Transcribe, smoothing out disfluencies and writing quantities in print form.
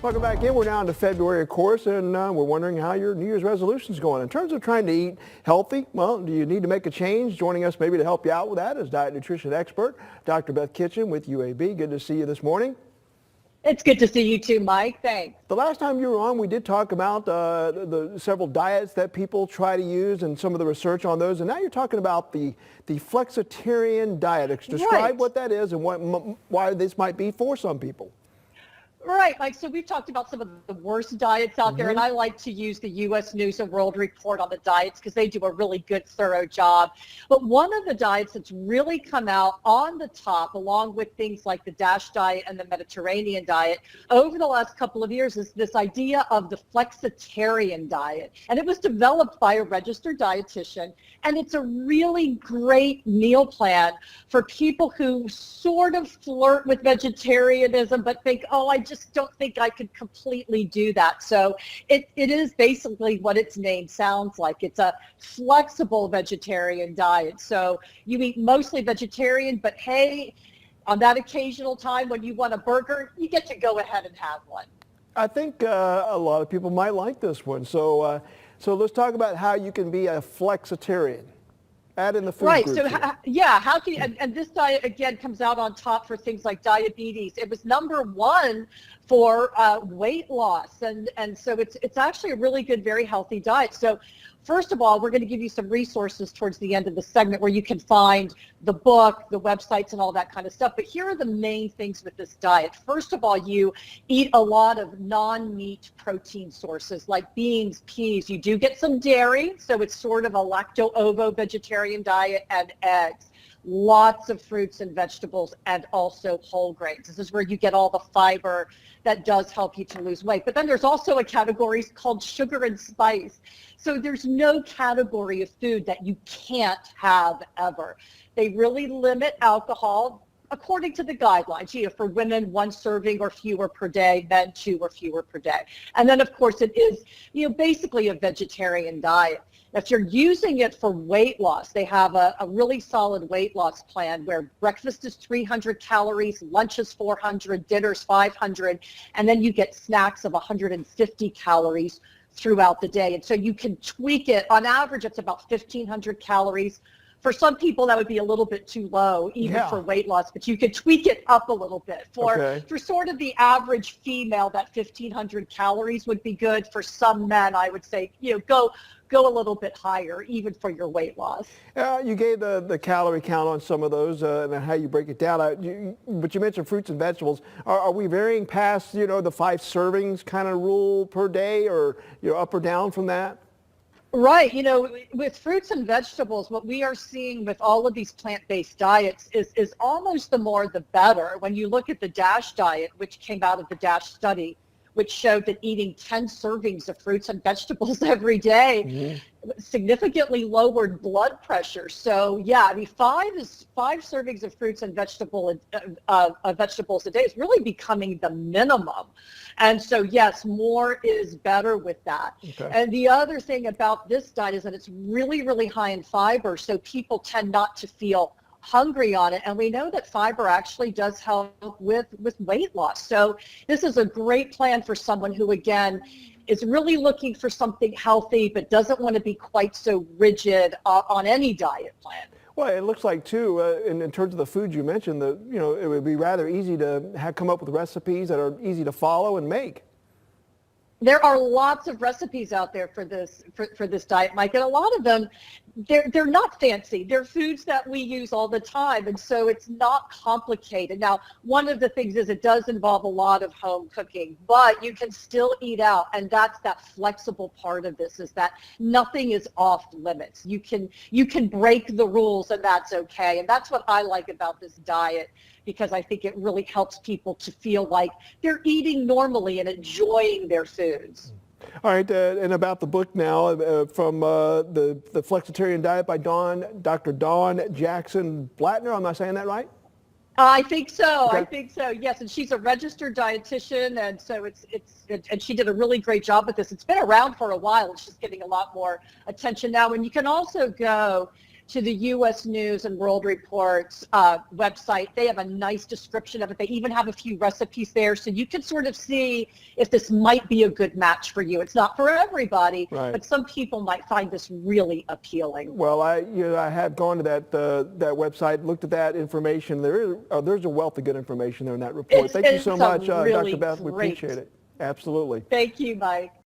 Welcome back in. We're now into February, of course, and we're wondering how your New Year's resolution is going. In terms of trying to eat healthy, well, do you need to make a change? Joining us maybe to help you out with that is diet nutrition expert, Dr. Beth Kitchen with UAB. Good to see you this morning. It's good to see you too, Mike. Thanks. The last time you were on, we did talk about the several diets that people try to use and some of the research on those. And now you're talking about the Flexitarian diet. Describe what that is and why this might be for some people. Right, Mike. So we've talked about some of the worst diets out there, and I like to use the U.S. News and World Report on the diets because they do a really good, thorough job. But one of the diets that's really come out on the top, along with things like the DASH diet and the Mediterranean diet, over the last couple of years is this idea of the Flexitarian diet. And it was developed by a registered dietitian, and it's a really great meal plan for people who sort of flirt with vegetarianism but think, oh, I just don't think I could completely do that. So it is basically what its name sounds like. It's a flexible vegetarian diet. So you eat mostly vegetarian, but hey, on that occasional time when you want a burger, you get to go ahead and have one. I think a lot of people might like this one. So let's talk about how you can be a flexitarian. Add in the food right. group So here. how can you, and this diet again comes out on top for things like diabetes. It was #1 for weight loss, and so it's actually a really good, very healthy diet. So first of all, we're going to give you some resources towards the end of the segment where you can find the book, the websites, and all that kind of stuff. But here are the main things with this diet. First of all, you eat a lot of non-meat protein sources like beans, peas. You do get some dairy, so it's sort of a lacto-ovo vegetarian diet, and eggs. Lots of fruits and vegetables, and also whole grains. This is where you get all the fiber that does help you to lose weight. But then there's also a category called sugar and spice. So there's no category of food that you can't have ever. They really limit alcohol according to the guidelines. For women, 1 serving or fewer per day, men 2 or fewer per day. And then of course it is, basically a vegetarian diet. If you're using it for weight loss, they have a really solid weight loss plan where breakfast is 300 calories, lunch is 400, dinner's 500, and then you get snacks of 150 calories throughout the day. And so you can tweak it. On average, it's about 1,500 calories. For some people, that would be a little bit too low, even for weight loss, but you could tweak it up a little bit. For sort of the average female, that 1,500 calories would be good. For some men, I would say, go a little bit higher, even for your weight loss. You gave the calorie count on some of those and how you break it down. But you mentioned fruits and vegetables. Are we varying past, the 5 servings kind of rule per day, or up or down from that? Right. With fruits and vegetables, what we are seeing with all of these plant-based diets is almost the more the better. When you look at the DASH diet, which came out of the DASH study, which showed that eating 10 servings of fruits and vegetables every day significantly lowered blood pressure. So yeah, 5 servings of fruits and vegetables a day is really becoming the minimum. And so yes, more is better with that. And the other thing about this diet is that it's really, really high in fiber, so people tend not to feel hungry on it, and we know that fiber actually does help with weight loss. So this is a great plan for someone who, again, is really looking for something healthy but doesn't want to be quite so rigid on any diet plan. Well, it looks like too, in terms of the food you mentioned, that it would be rather easy to come up with recipes that are easy to follow and make. There are lots of recipes out there for this diet, Mike, and a lot of them, they're not fancy. They're foods that we use all the time, and so it's not complicated. Now, one of the things is it does involve a lot of home cooking, but you can still eat out, and that's that flexible part of this, is that nothing is off limits. You can break the rules, and that's okay, and that's what I like about this diet, because I think it really helps people to feel like they're eating normally and enjoying their foods. All right, and about the book now, from the Flexitarian Diet by Dr. Dawn Jackson Blattner. Am I saying that right? I think so. Okay. I think so. Yes, and she's a registered dietitian, and so and she did a really great job with this. It's been around for a while. It's just getting a lot more attention now, and you can also go to the U.S. News and World Report's website. They have a nice description of it. They even have a few recipes there, so you can sort of see if this might be a good match for you. It's not for everybody, right. but some people might find this really appealing. Well, I have gone to that website, looked at that information. There's a wealth of good information there in that report. Thank you so much, really Dr. Beth. We great. appreciate it. Absolutely. Thank you, Mike.